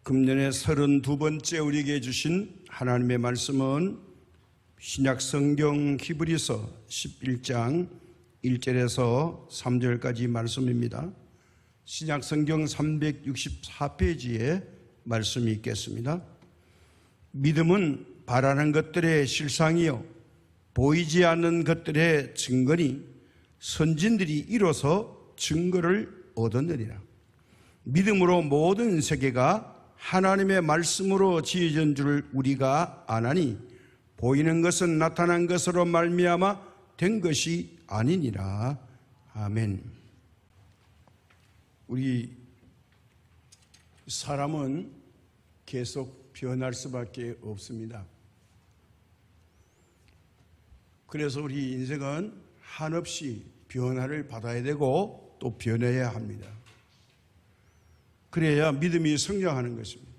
금년의 32번째 우리에게 주신 하나님의 말씀은 신약 성경 히브리서 11장 1절에서 3절까지 말씀입니다. 신약 성경 364페이지에 말씀이 있겠습니다. 믿음은 바라는 것들의 실상이요 보이지 않는 것들의 증거니 선진들이 이뤄서 증거를 얻었느니라. 믿음으로 모든 세계가 하나님의 말씀으로 지어진 줄 우리가 아나니 보이는 것은 나타난 것으로 말미암아 된 것이 아니니라. 아멘. 우리 사람은 계속 변할 수밖에 없습니다. 그래서 우리 인생은 한없이 변화를 받아야 되고 또 변해야 합니다. 그래야 믿음이 성장하는 것입니다.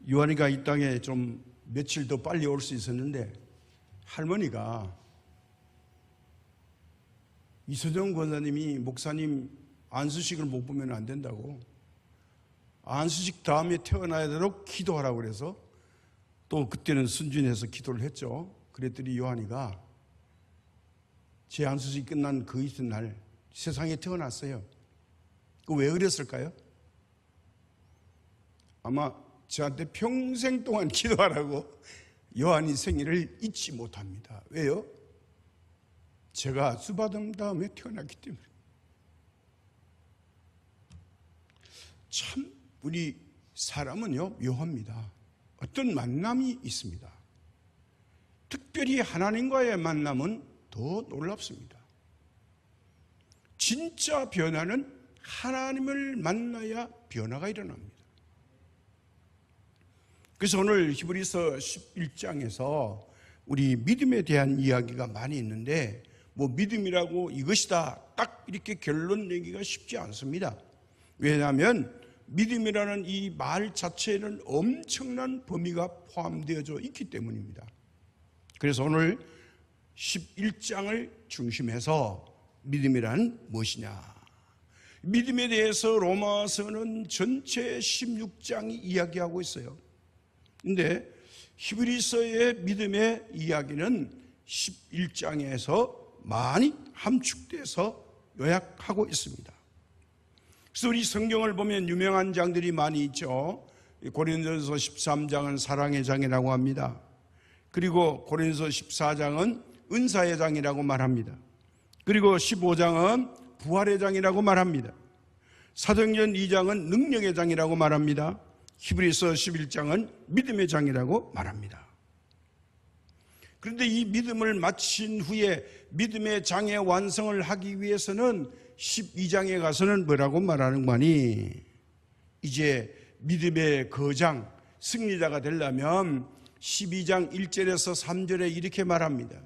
요한이가 이 땅에 좀 며칠 더 빨리 올 수 있었는데 할머니가 이서정 권사님이 목사님 안수식을 못 보면 안 된다고, 안수식 다음에 태어나야 되도록 기도하라고 그래서 또 그때는 순진해서 기도를 했죠. 그랬더니 요한이가 제 안수식이 끝난 그 이튿날 세상에 태어났어요. 왜 그랬을까요? 아마 저한테 평생 동안 기도하라고 요한이 생일을 잊지 못합니다. 왜요? 제가 수받은 다음에 태어났기 때문에. 참 우리 사람은요 묘합니다. 어떤 만남이 있습니다. 특별히 하나님과의 만남은 더 놀랍습니다. 진짜 변화는 하나님을 만나야 변화가 일어납니다. 그래서 오늘 히브리서 11장에서 우리 믿음에 대한 이야기가 많이 있는데 뭐 믿음이라고 이것이다 딱 이렇게 결론 내기가 쉽지 않습니다. 왜냐하면 믿음이라는 이 말 자체에는 엄청난 범위가 포함되어져 있기 때문입니다. 그래서 오늘 11장을 중심해서 믿음이란 무엇이냐, 믿음에 대해서 로마서는 전체 16장이 이야기하고 있어요. 그런데 히브리서의 믿음의 이야기는 11장에서 많이 함축돼서 요약하고 있습니다. 그래서 우리 성경을 보면 유명한 장들이 많이 있죠. 고린도서 13장은 사랑의 장이라고 합니다. 그리고 고린도서 14장은 은사의 장이라고 말합니다. 그리고 15장은 부활의 장이라고 말합니다. 사도행전 2장은 능력의 장이라고 말합니다. 히브리서 11장은 믿음의 장이라고 말합니다. 그런데 이 믿음을 마친 후에 믿음의 장의 완성을 하기 위해서는 12장에 가서는 뭐라고 말하는 거니? 이제 믿음의 거장, 승리자가 되려면 12장 1절에서 3절에 이렇게 말합니다.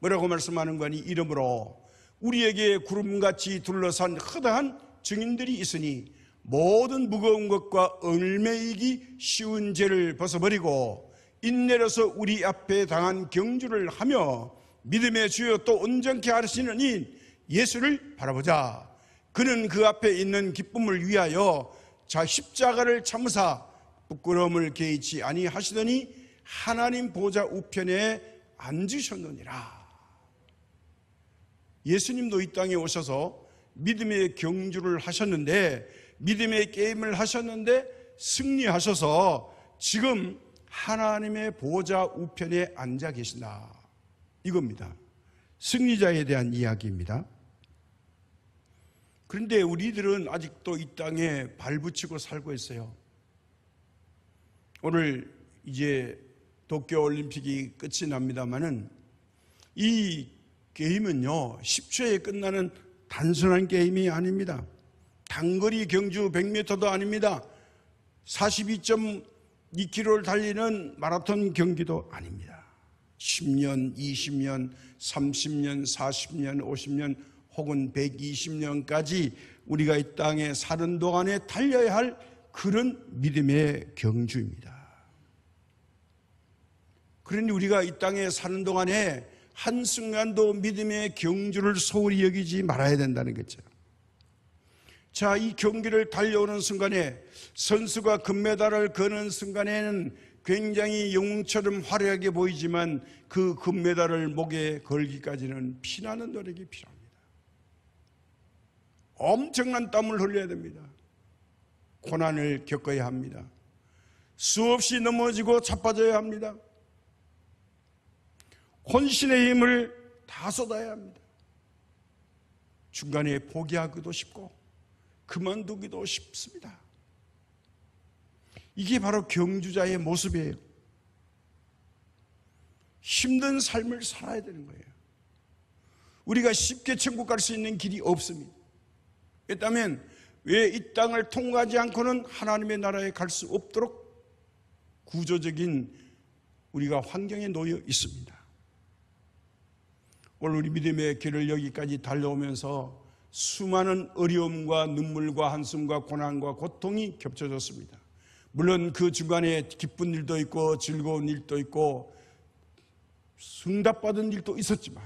뭐라고 말씀하는 거니? 이러므로 우리에게 구름같이 둘러싼 허다한 증인들이 있으니 모든 무거운 것과 얽매이기 쉬운 죄를 벗어버리고 인내로서 우리 앞에 당한 경주를 하며 믿음의 주여 또 온전케 하시는 이 예수를 바라보자. 그는 그 앞에 있는 기쁨을 위하여 자 십자가를 참으사 부끄러움을 개의치 아니하시더니 하나님 보좌 우편에 앉으셨느니라. 예수님도 이 땅에 오셔서 믿음의 경주를 하셨는데, 믿음의 게임을 하셨는데 승리하셔서 지금 하나님의 보좌 우편에 앉아 계신다, 이겁니다. 승리자에 대한 이야기입니다. 그런데 우리들은 아직도 이 땅에 발붙이고 살고 있어요. 오늘 이제 도쿄올림픽이 끝이 납니다마는 이 게임은요 10초에 끝나는 단순한 게임이 아닙니다. 단거리 경주 100m도 아닙니다. 42.2km를 달리는 마라톤 경기도 아닙니다. 10년, 20년, 30년, 40년, 50년 혹은 120년까지 우리가 이 땅에 사는 동안에 달려야 할 그런 믿음의 경주입니다. 그러니 우리가 이 땅에 사는 동안에 한순간도 믿음의 경주를 소홀히 여기지 말아야 된다는 거죠. 자, 이 경기를 달려오는 순간에 선수가 금메달을 거는 순간에는 굉장히 영웅처럼 화려하게 보이지만 그 금메달을 목에 걸기까지는 피나는 노력이 필요합니다. 엄청난 땀을 흘려야 됩니다. 고난을 겪어야 합니다. 수없이 넘어지고 자빠져야 합니다. 혼신의 힘을 다 쏟아야 합니다. 중간에 포기하기도 쉽고 그만두기도 쉽습니다. 이게 바로 경주자의 모습이에요. 힘든 삶을 살아야 되는 거예요. 우리가 쉽게 천국 갈 수 있는 길이 없습니다. 그렇다면 왜 이 땅을 통과하지 않고는 하나님의 나라에 갈 수 없도록 구조적인 우리가 환경에 놓여 있습니다. 오늘 우리 믿음의 길을 여기까지 달려오면서 수많은 어려움과 눈물과 한숨과 고난과 고통이 겹쳐졌습니다. 물론 그 중간에 기쁜 일도 있고 즐거운 일도 있고 응답받은 일도 있었지만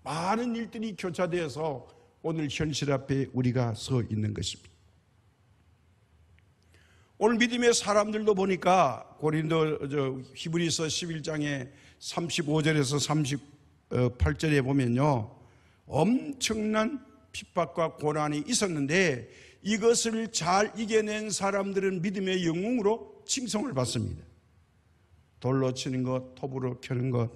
많은 일들이 교차되어서 오늘 현실 앞에 우리가 서 있는 것입니다. 오늘 믿음의 사람들도 보니까 히브리서 11장에 35절에서 38절에 보면요, 엄청난 핍박과 고난이 있었는데 이것을 잘 이겨낸 사람들은 믿음의 영웅으로 칭송을 받습니다. 돌로 치는 것, 톱으로 켜는 것,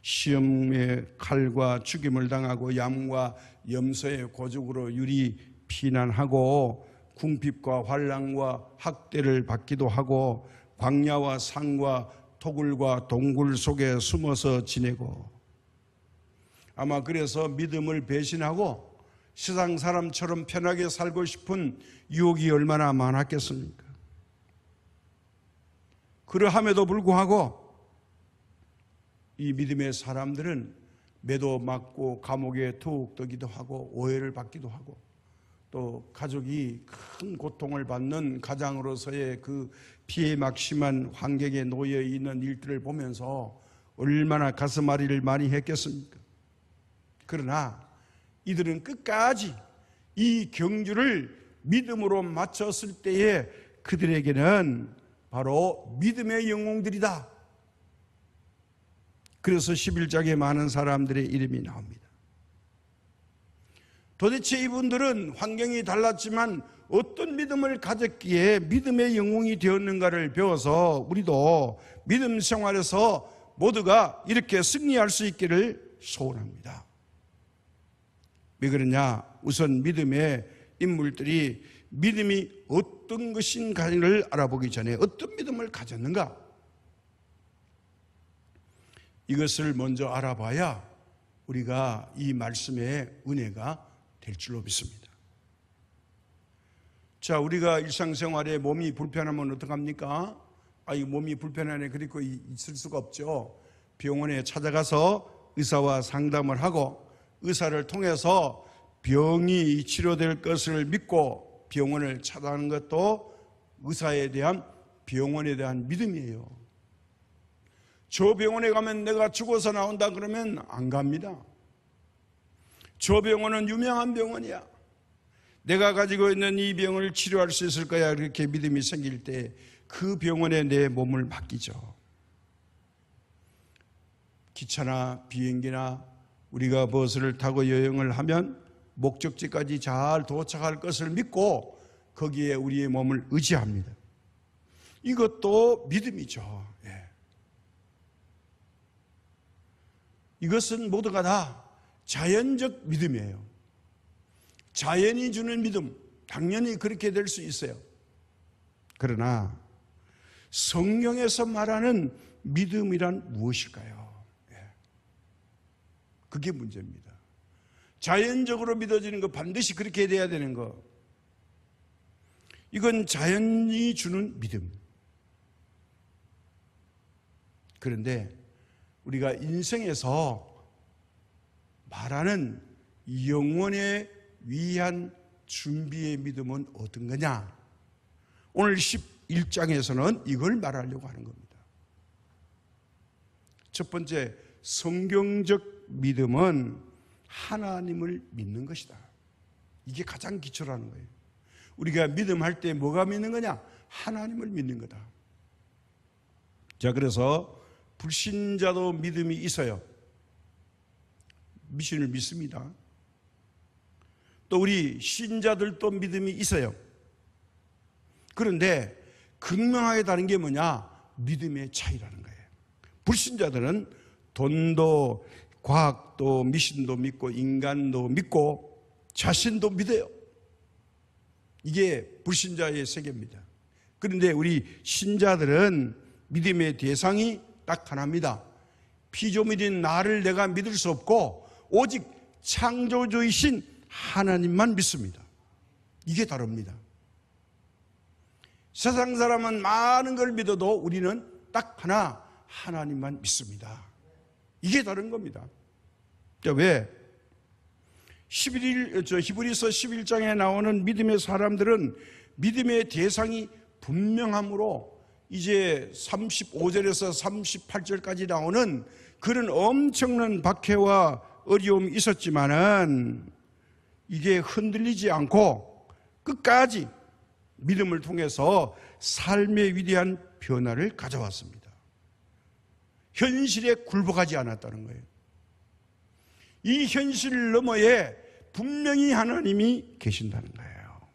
시험의 칼과 죽임을 당하고 ям과 염소의 고죽으로 유리 피난하고 궁핍과 환난과 학대를 받기도 하고 광야와 산과 토굴과 동굴 속에 숨어서 지내고, 아마 그래서 믿음을 배신하고 세상 사람처럼 편하게 살고 싶은 유혹이 얼마나 많았겠습니까? 그러함에도 불구하고 이 믿음의 사람들은 매도 맞고 감옥에 투옥 되기도 하고 오해를 받기도 하고 또 가족이 큰 고통을 받는 가장으로서의 그 피해막심한 환경에 놓여 있는 일들을 보면서 얼마나 가슴앓이를 많이 했겠습니까? 그러나 이들은 끝까지 이 경주를 믿음으로 마쳤을 때에 그들에게는 바로 믿음의 영웅들이다. 그래서 11장에 많은 사람들의 이름이 나옵니다. 도대체 이분들은 환경이 달랐지만 어떤 믿음을 가졌기에 믿음의 영웅이 되었는가를 배워서 우리도 믿음 생활에서 모두가 이렇게 승리할 수 있기를 소원합니다. 왜 그러냐? 우선 믿음의 인물들이 믿음이 어떤 것인가를 알아보기 전에 어떤 믿음을 가졌는가? 이것을 먼저 알아봐야 우리가 이 말씀의 은혜가 될 줄로 믿습니다. 자, 우리가 일상생활에 몸이 불편하면 어떡합니까? 이 몸이 불편하네 그리고 있을 수가 없죠. 병원에 찾아가서 의사와 상담을 하고 의사를 통해서 병이 치료될 것을 믿고 병원을 찾아가는 것도 의사에 대한 병원에 대한 믿음이에요. 저 병원에 가면 내가 죽어서 나온다 그러면 안 갑니다. 저 병원은 유명한 병원이야. 내가 가지고 있는 이 병을 치료할 수 있을 거야. 이렇게 믿음이 생길 때 그 병원에 내 몸을 맡기죠. 기차나 비행기나 우리가 버스를 타고 여행을 하면 목적지까지 잘 도착할 것을 믿고 거기에 우리의 몸을 의지합니다. 이것도 믿음이죠. 예. 이것은 모두가 다 자연적 믿음이에요. 자연이 주는 믿음, 당연히 그렇게 될 수 있어요. 그러나 성경에서 말하는 믿음이란 무엇일까요? 예. 그게 문제입니다. 자연적으로 믿어지는 거 반드시 그렇게 돼야 되는 거. 이건 자연이 주는 믿음. 그런데 우리가 인생에서 말하는 영원에 위한 준비의 믿음은 어떤 거냐? 오늘 11장에서는 이걸 말하려고 하는 겁니다. 첫 번째, 성경적 믿음은 하나님을 믿는 것이다. 이게 가장 기초라는 거예요. 우리가 믿음할 때 뭐가 믿는 거냐? 하나님을 믿는 거다. 자, 그래서 불신자도 믿음이 있어요. 미신을 믿습니다. 또 우리 신자들도 믿음이 있어요. 그런데 극명하게 다른 게 뭐냐? 믿음의 차이라는 거예요. 불신자들은 돈도 과학도 미신도 믿고 인간도 믿고 자신도 믿어요. 이게 불신자의 세계입니다. 그런데 우리 신자들은 믿음의 대상이 딱 하나입니다. 피조물인 나를 내가 믿을 수 없고 오직 창조주이신 하나님만 믿습니다. 이게 다릅니다. 세상 사람은 많은 걸 믿어도 우리는 딱 하나, 하나님만 믿습니다. 이게 다른 겁니다. 왜? 히브리서 11장에 나오는 믿음의 사람들은 믿음의 대상이 분명하므로 이제 35절에서 38절까지 나오는 그런 엄청난 박해와 어려움이 있었지만은 이게 흔들리지 않고 끝까지 믿음을 통해서 삶의 위대한 변화를 가져왔습니다. 현실에 굴복하지 않았다는 거예요. 이 현실 너머에 분명히 하나님이 계신다는 거예요.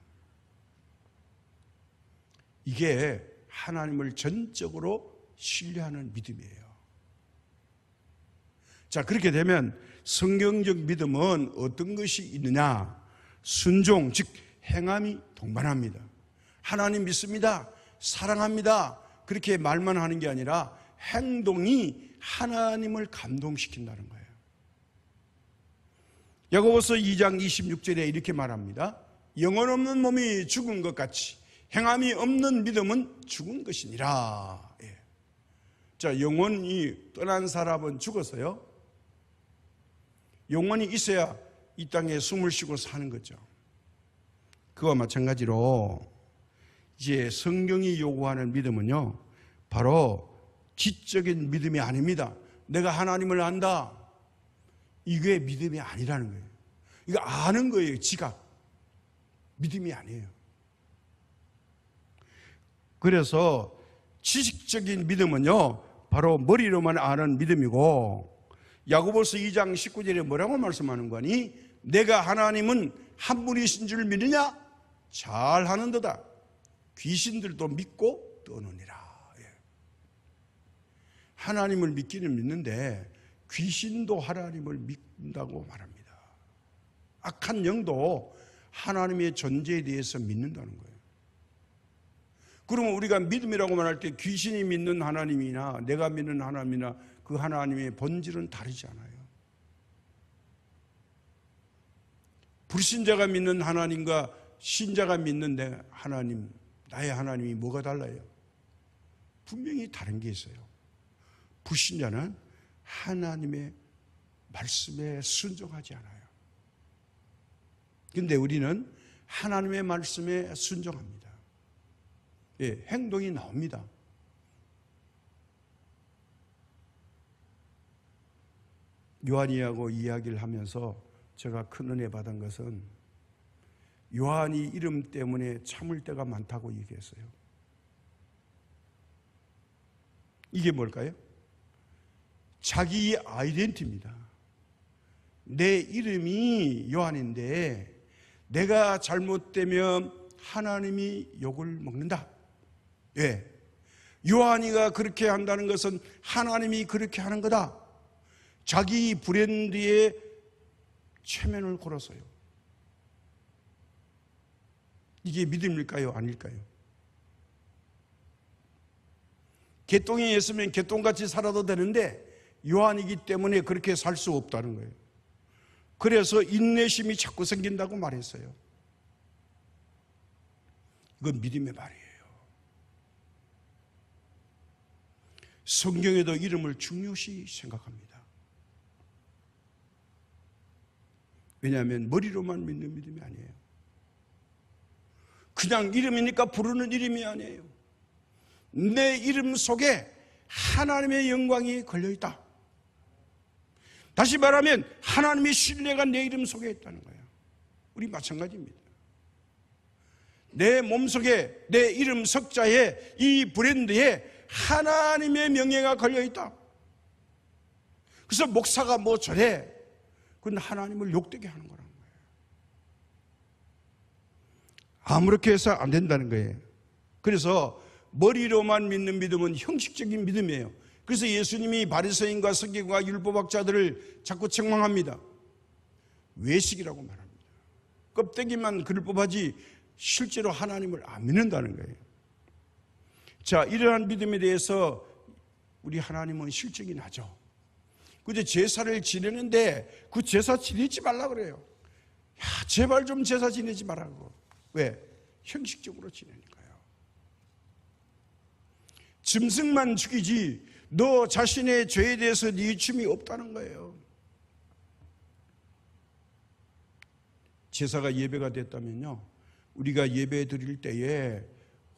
이게 하나님을 전적으로 신뢰하는 믿음이에요. 자, 그렇게 되면 성경적 믿음은 어떤 것이 있느냐? 순종, 즉 행함이 동반합니다. 하나님 믿습니다, 사랑합니다, 그렇게 말만 하는 게 아니라 행동이 하나님을 감동시킨다는 거예요. 야고보서 2장 26절에 이렇게 말합니다. 영혼 없는 몸이 죽은 것 같이 행함이 없는 믿음은 죽은 것이니라. 예. 자, 영혼이 떠난 사람은 죽었어요. 영혼이 있어야 이 땅에 숨을 쉬고 사는 거죠. 그와 마찬가지로 이제 성경이 요구하는 믿음은요, 바로 지적인 믿음이 아닙니다. 내가 하나님을 안다, 이게 믿음이 아니라는 거예요. 이거 아는 거예요. 지각. 믿음이 아니에요. 그래서 지식적인 믿음은요, 바로 머리로만 아는 믿음이고, 야고보서 2장 19절에 뭐라고 말씀하는 거니? 내가 하나님은 한 분이신 줄 믿느냐? 잘하는도다. 귀신들도 믿고 떠느니라. 예. 하나님을 믿기는 믿는데 귀신도 하나님을 믿는다고 말합니다. 악한 영도 하나님의 존재에 대해서 믿는다는 거예요. 그러면 우리가 믿음이라고 말할 때 귀신이 믿는 하나님이나 내가 믿는 하나님이나 그 하나님의 본질은 다르지 않아요. 불신자가 믿는 하나님과 신자가 믿는 내 하나님, 나의 하나님이 뭐가 달라요? 분명히 다른 게 있어요. 불신자는 하나님의 말씀에 순종하지 않아요. 그런데 우리는 하나님의 말씀에 순종합니다. 예, 행동이 나옵니다. 요한이하고 이야기를 하면서 제가 큰 은혜 받은 것은 요한이 이름 때문에 참을 때가 많다고 얘기했어요. 이게 뭘까요? 자기 아이덴티티입니다. 내 이름이 요한인데 내가 잘못되면 하나님이 욕을 먹는다. 왜? 요한이가 그렇게 한다는 것은 하나님이 그렇게 하는 거다. 자기 브랜드에 체면을 걸어서요. 이게 믿음일까요? 아닐까요? 개똥이 있으면 개똥같이 살아도 되는데 요한이기 때문에 그렇게 살 수 없다는 거예요. 그래서 인내심이 자꾸 생긴다고 말했어요. 이건 믿음의 말이에요. 성경에도 이름을 중요시 생각합니다. 왜냐하면 머리로만 믿는 믿음이 아니에요. 그냥 이름이니까 부르는 이름이 아니에요. 내 이름 속에 하나님의 영광이 걸려있다. 다시 말하면 하나님의 신뢰가 내 이름 속에 있다는 거예요. 우리 마찬가지입니다. 내 몸속에 내 이름 석자에 이 브랜드에 하나님의 명예가 걸려있다. 그래서 목사가 뭐 저래, 그건 하나님을 욕되게 하는 거라는 거예요. 아무렇게 해서 안 된다는 거예요. 그래서 머리로만 믿는 믿음은 형식적인 믿음이에요. 그래서 예수님이 바리새인과 서기관과 율법학자들을 자꾸 책망합니다. 외식이라고 말합니다. 껍데기만 그럴 법하지 실제로 하나님을 안 믿는다는 거예요. 자, 이러한 믿음에 대해서 우리 하나님은 실증이 나죠. 근데 제사를 지내는데 그 제사 지내지 말라 그래요. 야, 제발 좀 제사 지내지 말라고. 왜? 형식적으로 지내니까요. 짐승만 죽이지 너 자신의 죄에 대해서 네 춤이 없다는 거예요. 제사가 예배가 됐다면요, 우리가 예배 드릴 때에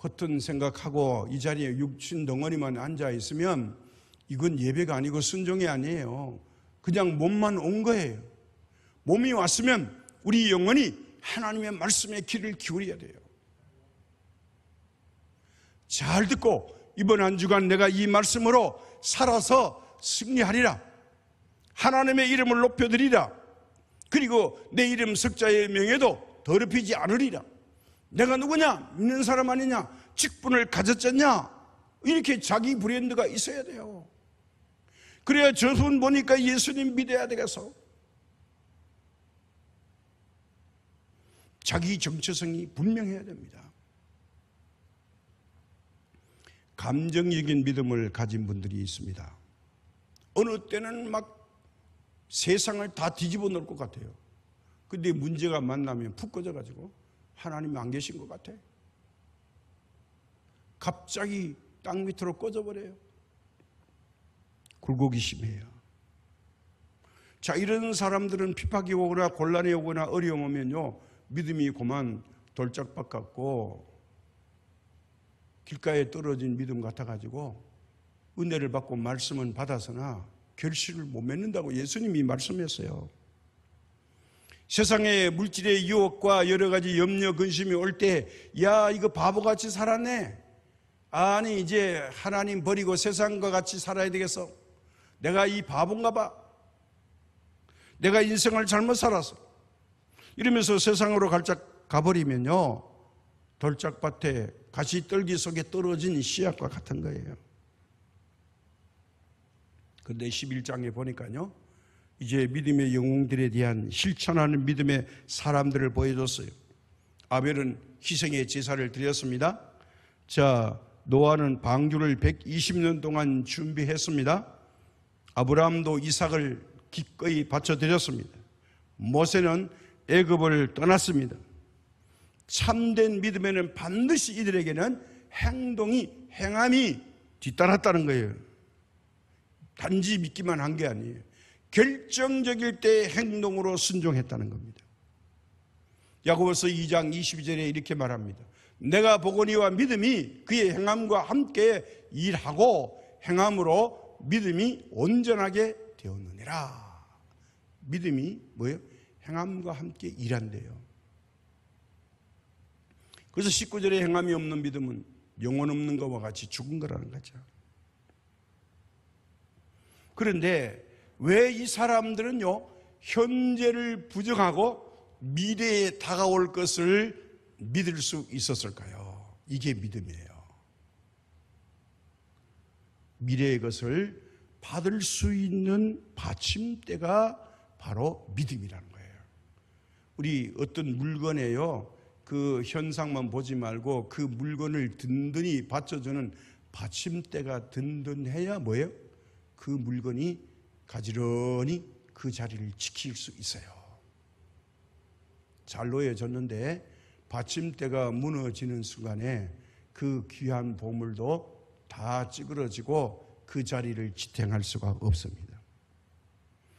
허튼 생각하고 이 자리에 육신 덩어리만 앉아 있으면 이건 예배가 아니고 순종이 아니에요. 그냥 몸만 온 거예요. 몸이 왔으면 우리 영혼이 하나님의 말씀에 귀를 기울여야 돼요. 잘 듣고 이번 한 주간 내가 이 말씀으로 살아서 승리하리라. 하나님의 이름을 높여드리라. 그리고 내 이름 석자의 명예도 더럽히지 않으리라. 내가 누구냐? 믿는 사람 아니냐? 직분을 가졌잖냐? 이렇게 자기 브랜드가 있어야 돼요. 그래야 저분 보니까 예수님 믿어야 되겠어. 자기 정체성이 분명해야 됩니다. 감정적인 믿음을 가진 분들이 있습니다. 어느 때는 막 세상을 다 뒤집어 놓을 것 같아요. 근데 문제가 만나면 푹 꺼져가지고 하나님이 안 계신 것 같아. 갑자기 땅 밑으로 꺼져버려요. 굴곡이 심해요. 자, 이런 사람들은 핍박이 오거나 곤란이 오거나 어려움 오면요, 믿음이 그만 돌짝밭 같고 길가에 떨어진 믿음 같아가지고 은혜를 받고 말씀은 받아서나 결실을 못 맺는다고 예수님이 말씀했어요. 세상에 물질의 유혹과 여러 가지 염려, 근심이 올 때, 야, 이거 바보같이 살았네. 아니, 이제 하나님 버리고 세상과 같이 살아야 되겠어. 내가 이 바본가 봐. 내가 인생을 잘못 살아서. 이러면서 세상으로 갈짝 가버리면요, 돌짝밭에 가시떨기 속에 떨어진 씨앗과 같은 거예요. 근데 11장에 보니까요, 이제 믿음의 영웅들에 대한 실천하는 믿음의 사람들을 보여줬어요. 아벨은 희생의 제사를 드렸습니다. 자, 노아는 방주를 120년 동안 준비했습니다. 아브라함도 이삭을 기꺼이 바쳐드렸습니다. 모세는 애굽을 떠났습니다. 참된 믿음에는 반드시 이들에게는 행함이 뒤따랐다는 거예요. 단지 믿기만 한 게 아니에요. 결정적일 때 행동으로 순종했다는 겁니다. 야고보서 2장 22절에 이렇게 말합니다. 내가 보거니와 믿음이 그의 행함과 함께 일하고 행함으로 믿음이 온전하게 되었느니라. 믿음이 뭐예요? 행함과 함께 일한대요. 그래서 19절에 행함이 없는 믿음은 영혼 없는 것과 같이 죽은 거라는 거죠. 그런데 왜 이 사람들은요, 현재를 부정하고 미래에 다가올 것을 믿을 수 있었을까요? 이게 믿음이에요. 미래의 것을 받을 수 있는 받침대가 바로 믿음이라는 거예요. 우리 어떤 물건에요, 그 현상만 보지 말고 그 물건을 든든히 받쳐주는 받침대가 든든해야 뭐예요? 그 물건이 가지런히 그 자리를 지킬 수 있어요. 잘 놓여졌는데 받침대가 무너지는 순간에 그 귀한 보물도 다 찌그러지고 그 자리를 지탱할 수가 없습니다.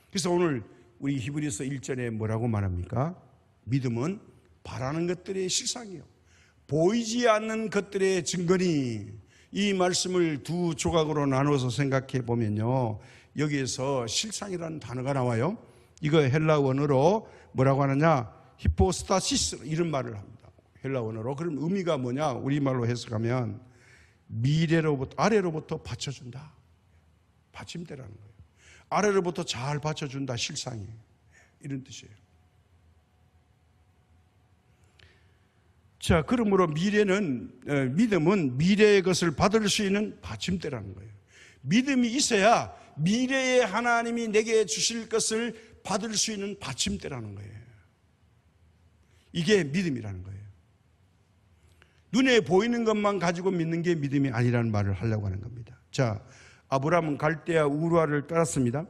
그래서 오늘 우리 히브리서 1절에 뭐라고 말합니까? 믿음은 바라는 것들의 실상이요, 보이지 않는 것들의 증거니. 이 말씀을 두 조각으로 나눠서 생각해 보면요, 여기에서 실상이라는 단어가 나와요. 이거 헬라 원어로 뭐라고 하느냐, 히포스타시스 이런 말을 합니다. 헬라 원어로. 그럼 의미가 뭐냐? 우리말로 해석하면 미래로부터 아래로부터 받쳐준다. 받침대라는 거예요. 아래로부터 잘 받쳐준다. 실상이 이런 뜻이에요. 자, 그러므로 믿음은 미래의 것을 받을 수 있는 받침대라는 거예요. 믿음이 있어야 미래에 하나님이 내게 주실 것을 받을 수 있는 받침대라는 거예요. 이게 믿음이라는 거예요. 눈에 보이는 것만 가지고 믿는 게 믿음이 아니라는 말을 하려고 하는 겁니다. 자, 아브라함은 갈대아 우르아를 떠났습니다.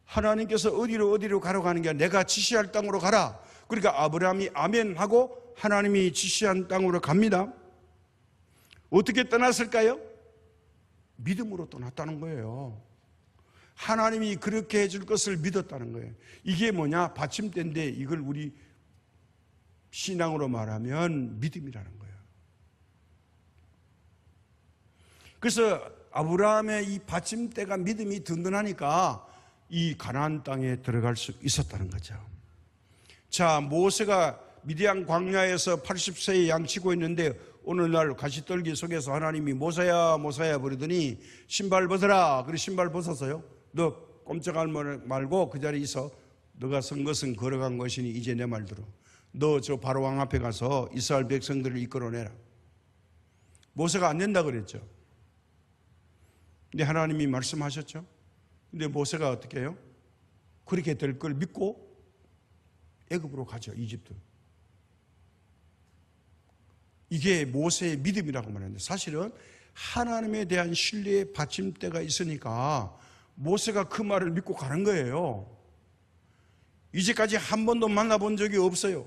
하나님께서 어디로 가라고 하는 게 아니라 내가 지시할 땅으로 가라. 그러니까 아브라함이 아멘하고 하나님이 지시한 땅으로 갑니다. 어떻게 떠났을까요? 믿음으로 떠났다는 거예요. 하나님이 그렇게 해줄 것을 믿었다는 거예요. 이게 뭐냐? 받침대인데 이걸 우리 신앙으로 말하면 믿음이라는 거예요. 그래서 아브라함의 이 받침대가 믿음이 든든하니까 이 가나안 땅에 들어갈 수 있었다는 거죠. 자, 모세가 미디안 광야에서 80세에 양치고 있는데 어느 날 가시떨기 속에서 하나님이 모세야 모세야 부르더니 신발 벗어라. 그래 신발 벗었어요. 너 꼼짝할 말고 그 자리에 있어. 너가 선 것은 걸어간 것이니 이제 내 말 들어. 너 저 바로왕 앞에 가서 이스라엘 백성들을 이끌어내라. 모세가 안 된다 그랬죠. 근데 하나님이 말씀하셨죠. 근데 모세가 어떻게 해요? 그렇게 될 걸 믿고 애굽으로 가죠. 이집트. 이게 모세의 믿음이라고 말하는데 사실은 하나님에 대한 신뢰의 받침대가 있으니까 모세가 그 말을 믿고 가는 거예요. 이제까지 한 번도 만나본 적이 없어요.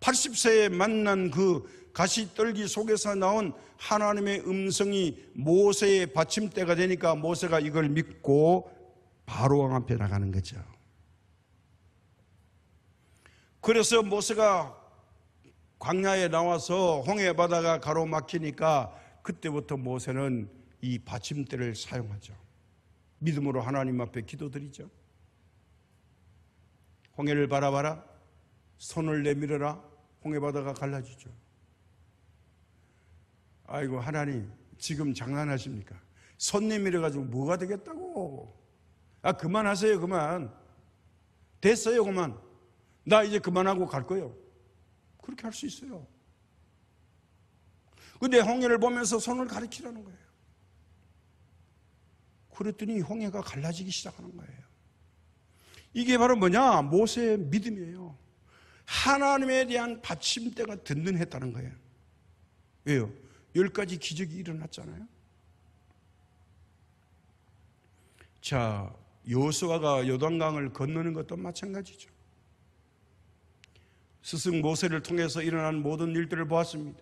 80세에 만난 그 가시떨기 속에서 나온 하나님의 음성이 모세의 받침대가 되니까 모세가 이걸 믿고 바로왕 앞에 나가는 거죠. 그래서 모세가 광야에 나와서 홍해 바다가 가로막히니까 그때부터 모세는 이 받침대를 사용하죠. 믿음으로 하나님 앞에 기도드리죠. 홍해를 바라봐라. 손을 내밀어라. 홍해 바다가 갈라지죠. 아이고 하나님 지금 장난하십니까? 손 내밀어가지고 뭐가 되겠다고. 아 그만하세요. 그만. 됐어요. 그만. 나 이제 그만하고 갈 거예요. 그렇게 할 수 있어요. 근데 홍해를 보면서 손을 가리키라는 거예요. 그랬더니 홍해가 갈라지기 시작하는 거예요. 이게 바로 뭐냐? 모세의 믿음이에요. 하나님에 대한 받침대가 든든했다는 거예요. 왜요? 10가지 기적이 일어났잖아요. 자, 여호수아가 요단강을 건너는 것도 마찬가지죠. 스승 모세를 통해서 일어난 모든 일들을 보았습니다.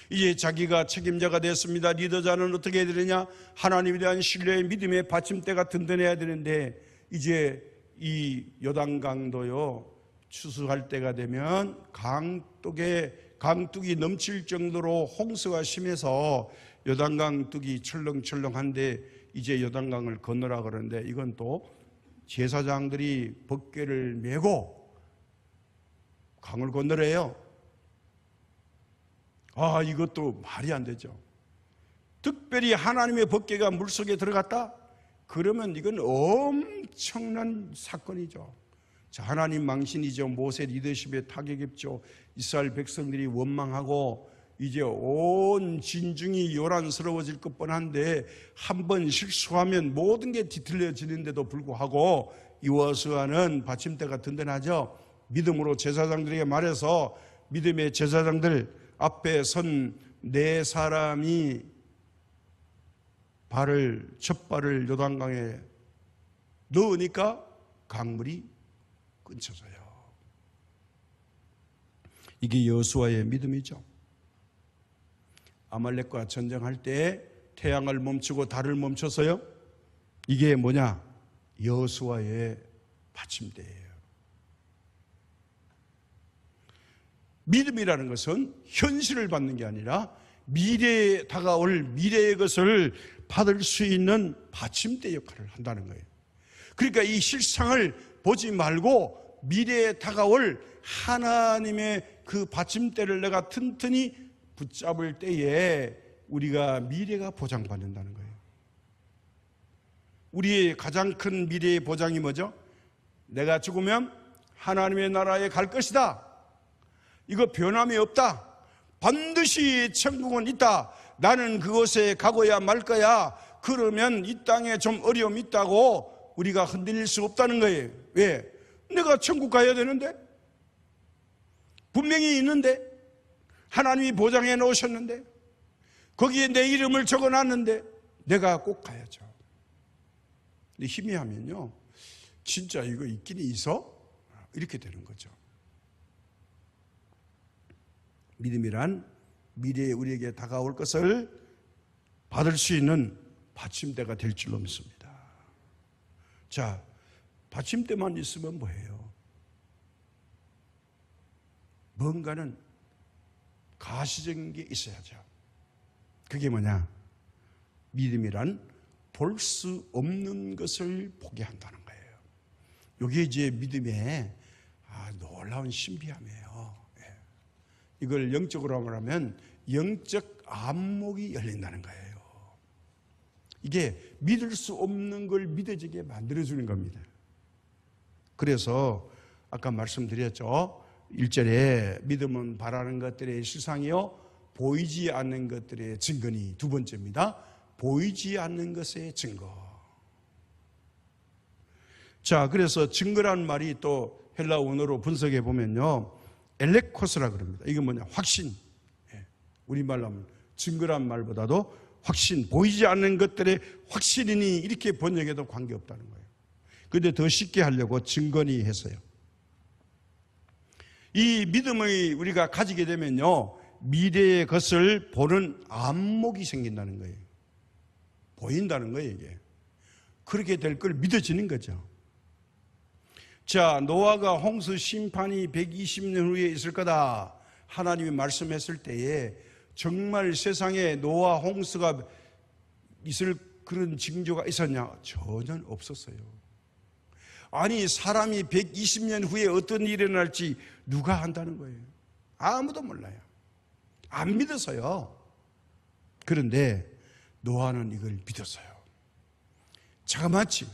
이제 자기가 책임자가 됐습니다. 리더자는 어떻게 해야 되느냐? 하나님에 대한 신뢰의 믿음의 받침대가 든든해야 되는데 이제 이 요단강도요 추수할 때가 되면 강둑이 넘칠 정도로 홍수가 심해서 요단강 뚝이 철렁철렁한데 이제 요단강을 건너라 그러는데 이건 또 제사장들이 법궤를 메고 강을 건너래요. 아, 이것도 말이 안 되죠. 특별히 하나님의 법궤가 물속에 들어갔다? 그러면 이건 엄청난 사건이죠. 자, 하나님 망신이죠. 모세 리더십에 타격이 입죠. 이스라엘 백성들이 원망하고 이제 온 진중이 요란스러워질 것 뻔한데 한 번 실수하면 모든 게 뒤틀려지는데도 불구하고 여호수아는 받침대가 든든하죠. 믿음으로 제사장들에게 말해서 믿음의 제사장들 앞에 선 네 사람이 첫 발을 요단강에 넣으니까 강물이 끊쳐져요. 이게 여호수아의 믿음이죠. 아말렉과 전쟁할 때 태양을 멈추고 달을 멈춰서요. 이게 뭐냐? 여호수아의 받침대예요. 믿음이라는 것은 현실을 받는 게 아니라 미래에 다가올 미래의 것을 받을 수 있는 받침대 역할을 한다는 거예요. 그러니까 이 실상을 보지 말고 미래에 다가올 하나님의 그 받침대를 내가 튼튼히 붙잡을 때에 우리가 미래가 보장받는다는 거예요. 우리의 가장 큰 미래의 보장이 뭐죠? 내가 죽으면 하나님의 나라에 갈 것이다. 이거 변함이 없다. 반드시 천국은 있다. 나는 그곳에 가고야 말 거야. 그러면 이 땅에 좀 어려움이 있다고 우리가 흔들릴 수 없다는 거예요. 왜? 내가 천국 가야 되는데, 분명히 있는데, 하나님이 보장해 놓으셨는데, 거기에 내 이름을 적어놨는데 내가 꼭 가야죠. 근데 희미하면요, 진짜 이거 있긴 있어? 이렇게 되는 거죠. 믿음이란 미래에 우리에게 다가올 것을 받을 수 있는 받침대가 될 줄로 믿습니다. 자, 받침대만 있으면 뭐예요? 뭔가는 가시적인 게 있어야죠. 그게 뭐냐? 믿음이란 볼 수 없는 것을 보게 한다는 거예요. 이게 이제 믿음의 놀라운 신비함이에요. 이걸 영적으로 말하면 영적 안목이 열린다는 거예요. 이게 믿을 수 없는 걸 믿어지게 만들어주는 겁니다. 그래서 아까 말씀드렸죠. 1절에 믿음은 바라는 것들의 실상이요 보이지 않는 것들의 증거니, 두 번째입니다. 보이지 않는 것의 증거. 자, 그래서 증거라는 말이 또 헬라 원어로 분석해 보면요, 엘레코스라 그럽니다. 이게 뭐냐? 확신. 우리말로 하면 증거란 말보다도 확신, 보이지 않는 것들의 확신이니 이렇게 번역해도 관계없다는 거예요. 그런데 더 쉽게 하려고 증거니 했어요. 이 믿음을 우리가 가지게 되면요, 미래의 것을 보는 안목이 생긴다는 거예요. 보인다는 거예요, 이게. 그렇게 될 걸 믿어지는 거죠. 자, 노아가 홍수 심판이 120년 후에 있을 거다 하나님이 말씀했을 때에 정말 세상에 노아 홍수가 있을 그런 징조가 있었냐? 전혀 없었어요. 아니, 사람이 120년 후에 어떤 일이 일어날지 누가 안다는 거예요? 아무도 몰라요. 안 믿어서요. 그런데 노아는 이걸 믿었어요. 자그마치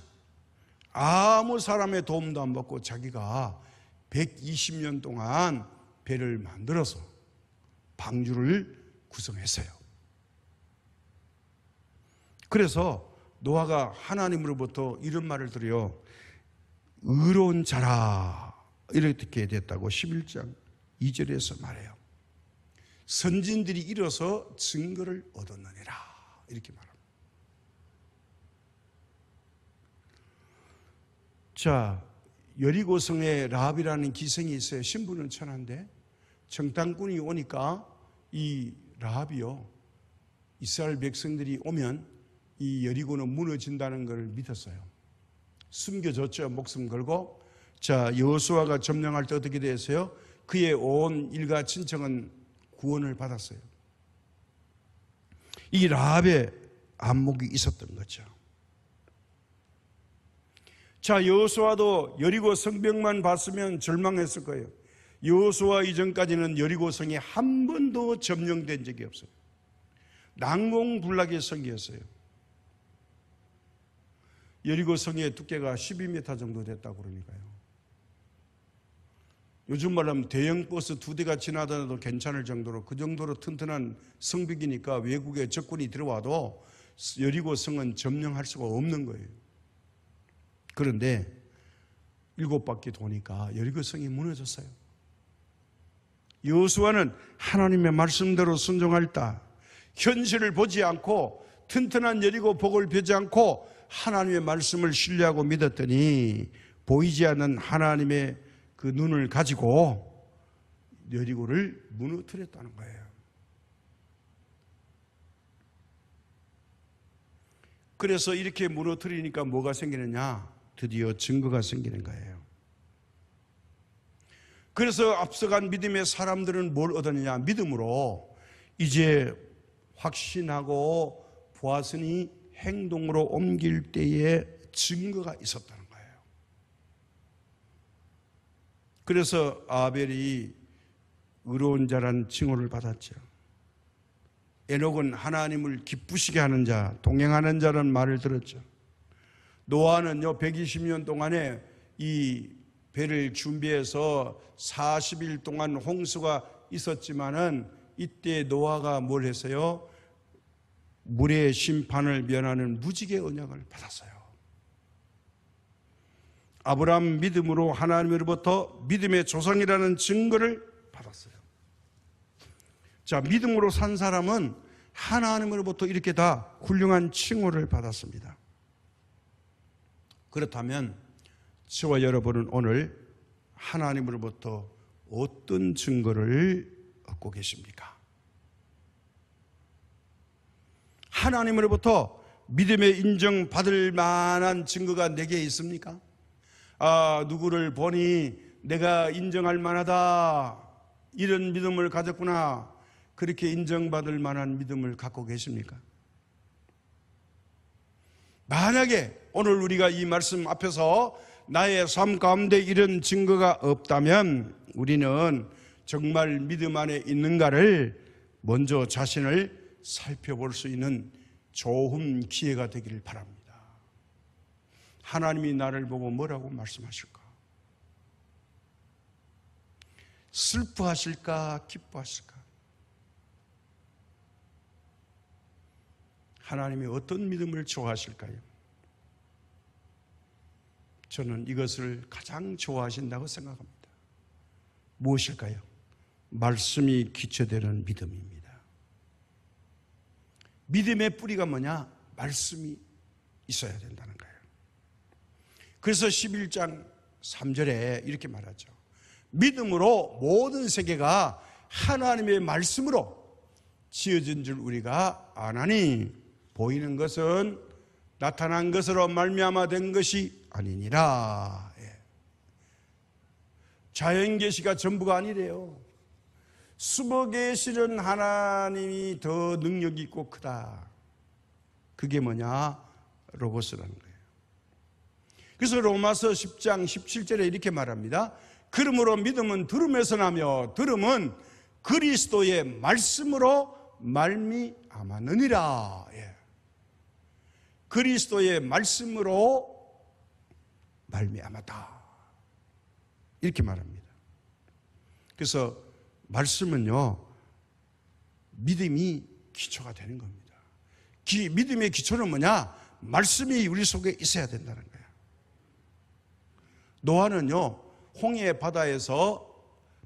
아무 사람의 도움도 안 받고 자기가 120년 동안 배를 만들어서 방주를 구성했어요. 그래서 노아가 하나님으로부터 이런 말을 들어요. 의로운 자라, 이렇게 됐다고 11장 2절에서 말해요. 선진들이 일어서 증거를 얻었느니라, 이렇게 말합니다. 자, 여리고성에 라합이라는 기생이 있어요. 신분은 천한데 정탐꾼이 오니까 이 라합이요, 이스라엘 백성들이 오면 이 여리고는 무너진다는 걸 믿었어요. 숨겨줬죠. 목숨 걸고. 자, 여호수아가 점령할 때 어떻게 됐어요? 그의 온 일가 친척은 구원을 받았어요. 이 라합의 안목이 있었던 거죠. 자, 여호수아도 여리고 성벽만 봤으면 절망했을 거예요. 여호수아 이전까지는 여리고 성이 한 번도 점령된 적이 없어요. 난공불락의 성이었어요. 여리고 성의 두께가 12m 정도 됐다고 그러니까요. 요즘 말하면 대형 버스 2대가 지나다녀도 괜찮을 정도로, 그 정도로 튼튼한 성벽이니까 외국의 적군이 들어와도 여리고 성은 점령할 수가 없는 거예요. 그런데 7바퀴 도니까 여리고 성이 무너졌어요. 여호수아는 하나님의 말씀대로 순종했다. 현실을 보지 않고 튼튼한 여리고 벽을 펴지 않고 하나님의 말씀을 신뢰하고 믿었더니 보이지 않는 하나님의 그 눈을 가지고 여리고를 무너뜨렸다는 거예요. 그래서 이렇게 무너뜨리니까 뭐가 생기느냐? 드디어 증거가 생기는 거예요. 그래서 앞서간 믿음의 사람들은 뭘 얻었느냐? 믿음으로 이제 확신하고 보았으니 행동으로 옮길 때에 증거가 있었다는 거예요. 그래서 아벨이 의로운 자라는 칭호를 받았죠. 에녹은 하나님을 기쁘시게 하는 자, 동행하는 자라는 말을 들었죠. 노아는요 120년 동안에 이 배를 준비해서 40일 동안 홍수가 있었지만은 이때 노아가 뭘 했어요? 물의 심판을 면하는 무지개 언약을 받았어요. 아브라함 믿음으로 하나님으로부터 믿음의 조상이라는 증거를 받았어요. 자, 믿음으로 산 사람은 하나님으로부터 이렇게 다 훌륭한 칭호를 받았습니다. 그렇다면 저와 여러분은 오늘 하나님으로부터 어떤 증거를 얻고 계십니까? 하나님으로부터 믿음의 인정받을 만한 증거가 내게 있습니까? 누구를 보니 내가 인정할 만하다, 이런 믿음을 가졌구나, 그렇게 인정받을 만한 믿음을 갖고 계십니까? 만약에 오늘 우리가 이 말씀 앞에서 나의 삶 가운데 이런 증거가 없다면 우리는 정말 믿음 안에 있는가를 먼저 자신을 살펴볼 수 있는 좋은 기회가 되기를 바랍니다. 하나님이 나를 보고 뭐라고 말씀하실까? 슬퍼하실까? 기뻐하실까? 하나님이 어떤 믿음을 좋아하실까요? 저는 이것을 가장 좋아하신다고 생각합니다. 무엇일까요? 말씀이 기초되는 믿음입니다. 믿음의 뿌리가 뭐냐? 말씀이 있어야 된다는 거예요. 그래서 11장 3절에 이렇게 말하죠. 믿음으로 모든 세계가 하나님의 말씀으로 지어진 줄 우리가 아나니 보이는 것은 나타난 것으로 말미암아 된 것이 아니니라. 자연계시가 전부가 아니래요. 수보계시는 하나님이 더 능력이 있고 크다. 그게 뭐냐? 로고스라는 거예요. 그래서 로마서 10장 17절에 이렇게 말합니다. 그러므로 믿음은 들음에서 나며 들음은 그리스도의 말씀으로 말미암았느니라. 그리스도의 말씀으로 말미암았다, 이렇게 말합니다. 그래서 말씀은요 믿음이 기초가 되는 겁니다. 믿음의 기초는 뭐냐? 말씀이 우리 속에 있어야 된다는 거예요. 노아는요 홍해 바다에서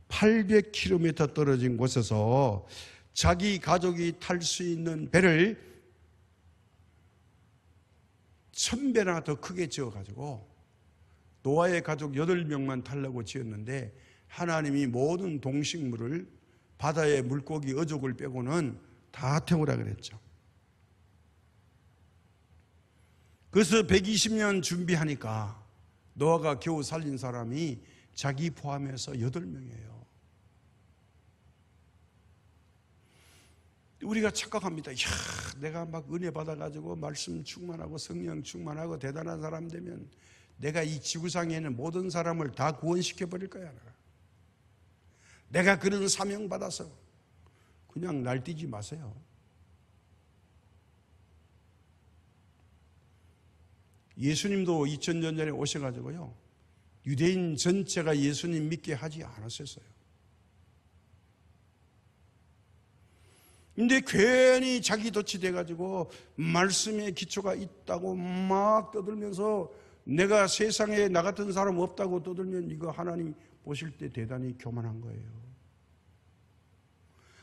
800km 떨어진 곳에서 자기 가족이 탈 수 있는 배를 1000배나 더 크게 지어가지고 노아의 가족 8명만 타려고 지었는데 하나님이 모든 동식물을, 바다의 물고기, 어족을 빼고는 다 태우라 그랬죠. 그래서 120년 준비하니까 노아가 겨우 살린 사람이 자기 포함해서 8명이에요. 우리가 착각합니다. 내가 막 은혜 받아가지고 말씀 충만하고 성령 충만하고 대단한 사람 되면 내가 이 지구상에 있는 모든 사람을 다 구원시켜버릴 거야. 내가 그런 사명 받아서. 그냥 날뛰지 마세요. 예수님도 2000년 전에 오셔가지고요 유대인 전체가 예수님 믿게 하지 않았었어요. 근데 괜히 자기 덫이 돼가지고 말씀의 기초가 있다고 막 떠들면서 내가 세상에 나 같은 사람 없다고 떠들면 이거 하나님 보실 때 대단히 교만한 거예요.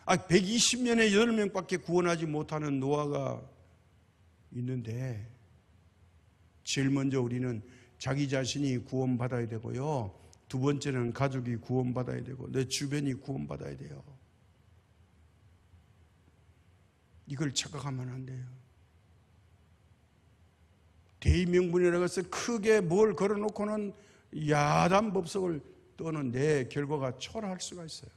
120년에 8명밖에 구원하지 못하는 노아가 있는데 제일 먼저 우리는 자기 자신이 구원받아야 되고요, 두 번째는 가족이 구원받아야 되고 내 주변이 구원받아야 돼요. 이걸 착각하면 안 돼요. 대의명분이라고 해서 크게 뭘 걸어놓고는 야단 법석을 떠는데 결과가 초라할 수가 있어요.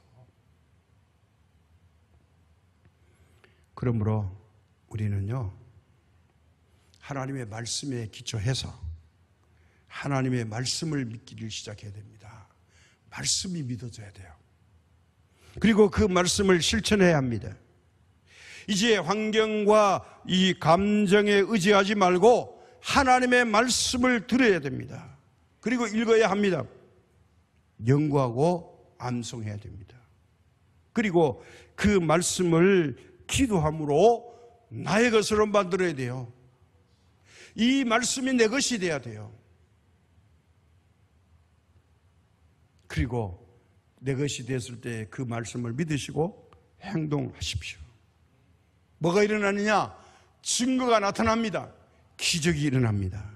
그러므로 우리는요 하나님의 말씀에 기초해서 하나님의 말씀을 믿기를 시작해야 됩니다. 말씀이 믿어져야 돼요. 그리고 그 말씀을 실천해야 합니다. 이제 환경과 이 감정에 의지하지 말고 하나님의 말씀을 들어야 됩니다. 그리고 읽어야 합니다. 연구하고 암송해야 됩니다. 그리고 그 말씀을 기도함으로 나의 것으로 만들어야 돼요. 이 말씀이 내 것이 돼야 돼요. 그리고 내 것이 됐을 때 그 말씀을 믿으시고 행동하십시오. 뭐가 일어나느냐? 증거가 나타납니다. 기적이 일어납니다.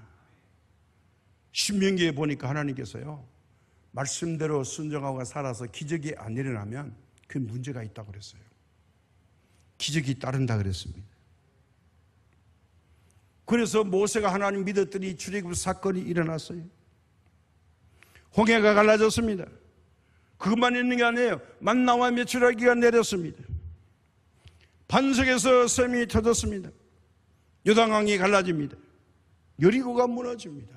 신명기에 보니까 하나님께서요, 말씀대로 순종하고 살아서 기적이 안 일어나면 그 문제가 있다고 그랬어요. 기적이 따른다 그랬습니다. 그래서 모세가 하나님 믿었더니 출애굽 사건이 일어났어요. 홍해가 갈라졌습니다. 그것만 있는 게 아니에요. 만나와 메추라기가 내렸습니다. 반석에서 샘이 터졌습니다. 요단강이 갈라집니다. 여리고가 무너집니다.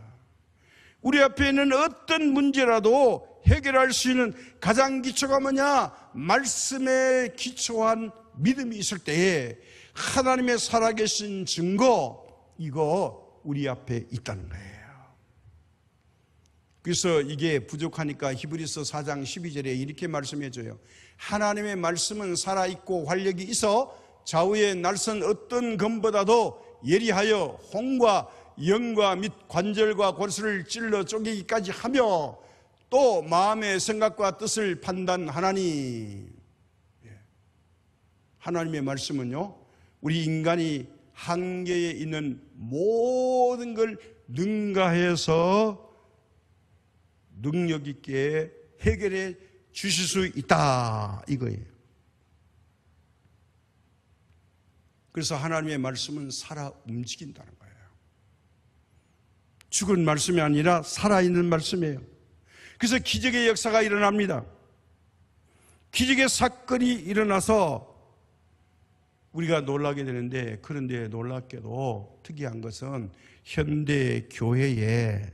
우리 앞에 있는 어떤 문제라도 해결할 수 있는 가장 기초가 뭐냐? 말씀에 기초한 믿음이 있을 때에 하나님의 살아계신 증거, 이거 우리 앞에 있다는 거예요. 그래서 이게 부족하니까 히브리서 4장 12절에 이렇게 말씀해줘요. 하나님의 말씀은 살아있고 활력이 있어 좌우의 날선 어떤 검보다도 예리하여 홍과 영과 및 관절과 골수를 찔러 쪼개기까지 하며 또 마음의 생각과 뜻을 판단하나니. 하나님의 말씀은요, 우리 인간이 한계에 있는 모든 걸 능가해서 능력 있게 해결해 주실 수 있다, 이거예요. 그래서 하나님의 말씀은 살아 움직인다는 거예요. 죽은 말씀이 아니라 살아있는 말씀이에요. 그래서 기적의 역사가 일어납니다. 기적의 사건이 일어나서 우리가 놀라게 되는데, 그런데 놀랍게도 특이한 것은 현대 교회에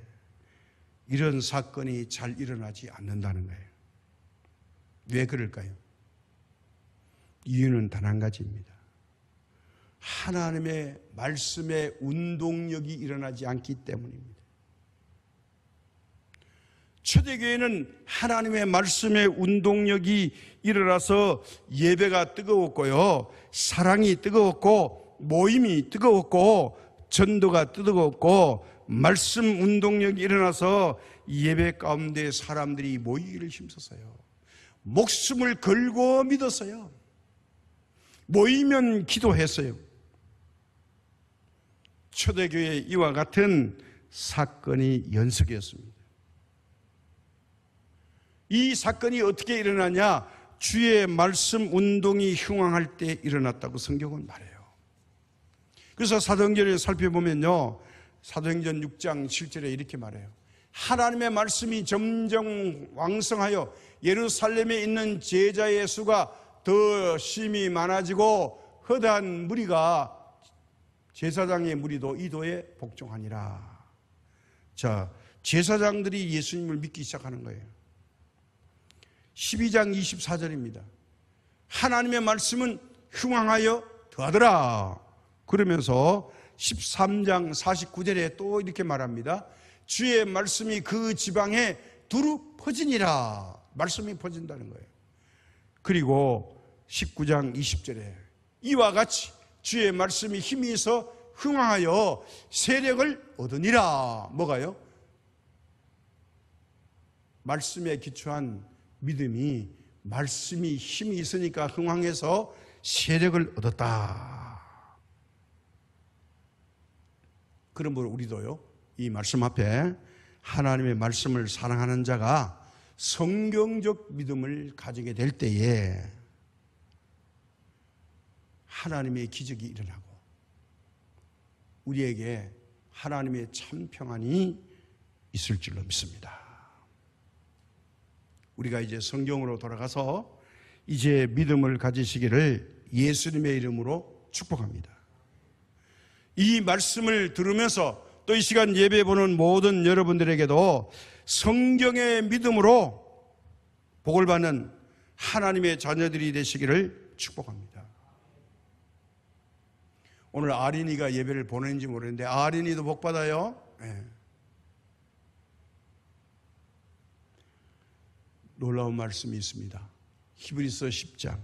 이런 사건이 잘 일어나지 않는다는 거예요. 왜 그럴까요? 이유는 단 한 가지입니다. 하나님의 말씀의 운동력이 일어나지 않기 때문입니다. 초대교회는 하나님의 말씀의 운동력이 일어나서 예배가 뜨거웠고요, 사랑이 뜨거웠고, 모임이 뜨거웠고, 전도가 뜨거웠고, 말씀 운동력이 일어나서 예배 가운데 사람들이 모이기를 힘썼어요. 목숨을 걸고 믿었어요. 모이면 기도했어요. 초대교회 이와 같은 사건이 연속이었습니다. 이 사건이 어떻게 일어나냐? 주의 말씀 운동이 흉황할 때 일어났다고 성경은 말해요. 그래서 사도행전을 살펴보면요, 사도행전 6장 7절에 이렇게 말해요. 하나님의 말씀이 점점 왕성하여 예루살렘에 있는 제자의 수가 더 심히 많아지고 허다한 무리가 제사장의 무리도 이도에 복종하니라. 자, 제사장들이 예수님을 믿기 시작하는 거예요. 12장 24절입니다. 하나님의 말씀은 흉황하여 더하더라. 그러면서 13장 49절에 또 이렇게 말합니다. 주의 말씀이 그 지방에 두루 퍼지니라. 말씀이 퍼진다는 거예요. 그리고 19장 20절에 이와 같이 주의 말씀이 힘이 있어 흥황하여 세력을 얻으니라. 뭐가요? 말씀에 기초한 믿음이, 말씀이 힘이 있으니까 흥황해서 세력을 얻었다. 그러므로 우리도요, 이 말씀 앞에 하나님의 말씀을 사랑하는 자가 성경적 믿음을 가지게 될 때에 하나님의 기적이 일어나고 우리에게 하나님의 참 평안이 있을 줄로 믿습니다. 우리가 이제 성경으로 돌아가서 이제 믿음을 가지시기를 예수님의 이름으로 축복합니다. 이 말씀을 들으면서 또 이 시간 예배 보는 모든 여러분들에게도 성경의 믿음으로 복을 받는 하나님의 자녀들이 되시기를 축복합니다. 오늘 아린이가 예배를 보내는지 모르겠는데 아린이도 복 받아요. 네. 놀라운 말씀이 있습니다. 히브리서 10장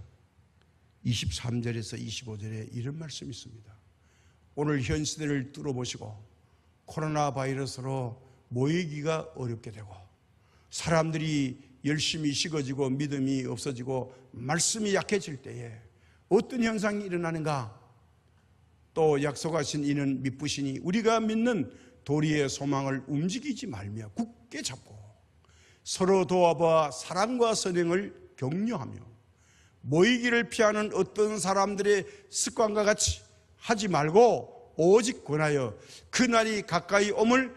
23절에서 25절에 이런 말씀이 있습니다. 오늘 현 시대를 뚫어보시고 코로나 바이러스로 모이기가 어렵게 되고 사람들이 열심히 식어지고 믿음이 없어지고 말씀이 약해질 때에 어떤 현상이 일어나는가? 또 약속하신 이는 믿으시니 우리가 믿는 도리의 소망을 움직이지 말며 굳게 잡고 서로 도와봐 사랑과 선행을 격려하며 모이기를 피하는 어떤 사람들의 습관과 같이 하지 말고 오직 권하여 그날이 가까이 옴을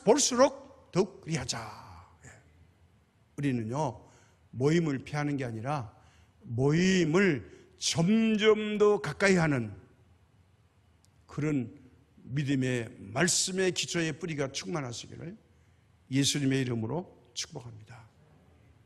볼수록 더욱 그리하자. 우리는요 모임을 피하는 게 아니라 모임을 점점 더 가까이 하는 그런 믿음의 말씀의 기초의 뿌리가 충만하시기를 예수님의 이름으로 축복합니다.